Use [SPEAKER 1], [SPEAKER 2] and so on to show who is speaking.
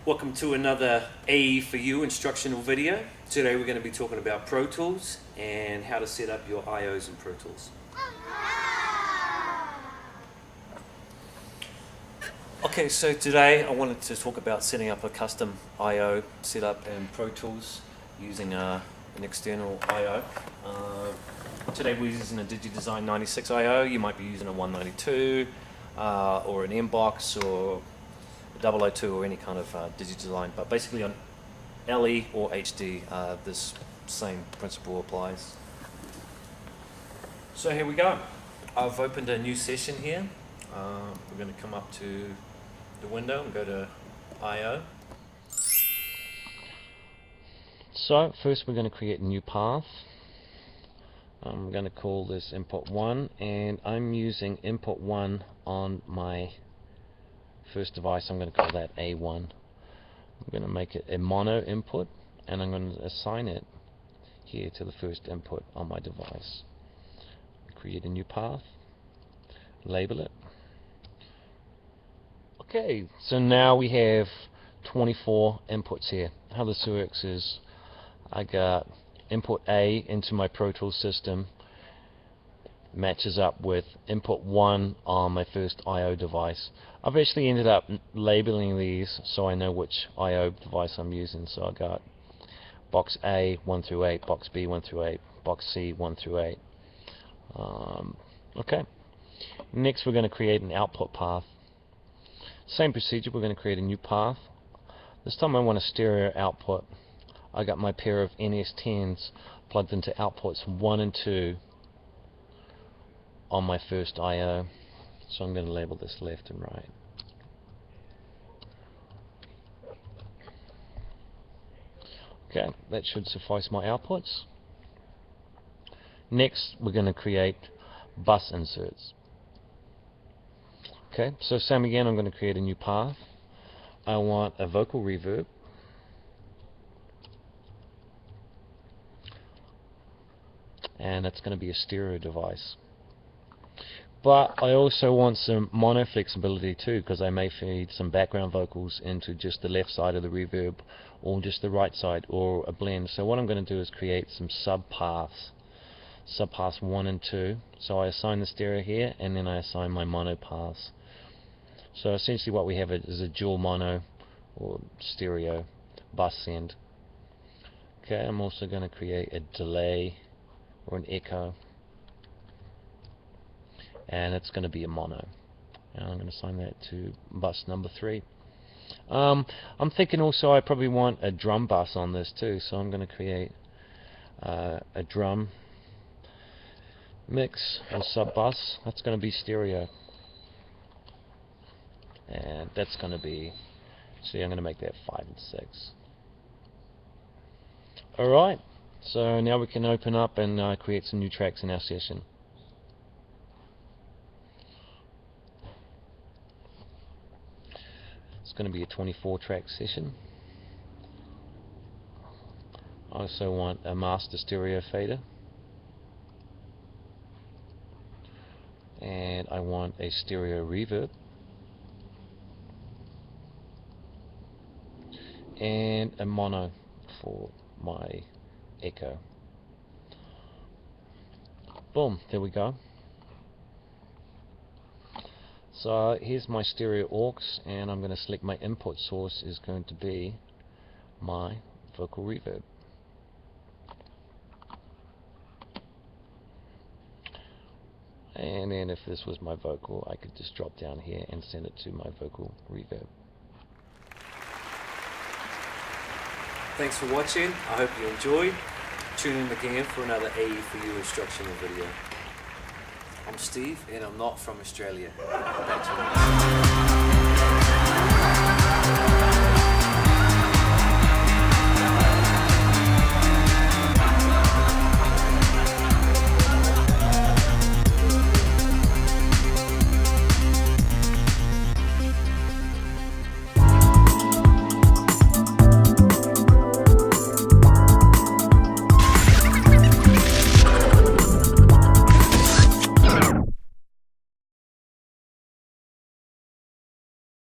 [SPEAKER 1] Welcome to another AE for You instructional video. Today we're going to be talking about Pro Tools and how to set up your IOs in Pro Tools. Okay, so today I wanted to talk about setting up a custom IO setup in Pro Tools using an external IO. Today we're using a DigiDesign 96 IO. You might be using a 192 or an M-Box or 002 or any kind of DigiDesign, but basically on LE or HD this same principle applies. So here we go. I've opened a new session here. We're going to come up to the window and go to IO. So first we're going to create a new path. I'm going to call this input 1, and I'm using input 1 on my first device. I'm going to call that A1. I'm going to make it a mono input, and I'm going to assign it here to the first input on my device. Create a new path, label it. Okay, so now we have 24 inputs here. How this works is I got input A into my Pro Tools system, matches up with input 1 on my first IO device. I've actually ended up labeling these so I know which IO device I'm using. So I got box A 1 through 8, box B 1 through 8, box C 1 through 8. Okay, next we're going to create an output path. Same procedure, we're going to create a new path. This time I want a stereo output. I got my pair of NS10s plugged into outputs 1 and 2 on my first IO. So I'm going to label this left and right. Okay, that should suffice my outputs. Next we're going to create bus inserts. Okay, so same again, I'm going to create a new path. I want a vocal reverb. And it's going to be a stereo device. But I also want some mono flexibility too, because I may feed some background vocals into just the left side of the reverb, or just the right side, or a blend. So what I'm going to do is create some subpaths 1 and 2. So I assign the stereo here, and then I assign my mono paths. So essentially what we have is a dual mono or stereo bus send. Okay, I'm also going to create a delay or an echo, and it's going to be a mono, and I'm going to assign that to bus number 3. I'm thinking also I probably want a drum bus on this too, so I'm going to create a drum mix or sub bus. That's going to be stereo, and that's going to be, see, I'm going to make that 5 and 6. Alright, so now we can open up and create some new tracks in our session. It's going to be a 24 track session. I also want a master stereo fader, and I want a stereo reverb, and a mono for my echo. Boom, there we go. So here's my stereo aux, and I'm going to select my input source is going to be my vocal reverb. And then if this was my vocal, I could just drop down here and send it to my vocal reverb. Thanks for watching. I hope you enjoyed. Tune in again for another AE for You instructional video. I'm Steve, and I'm not from Australia. Back to you.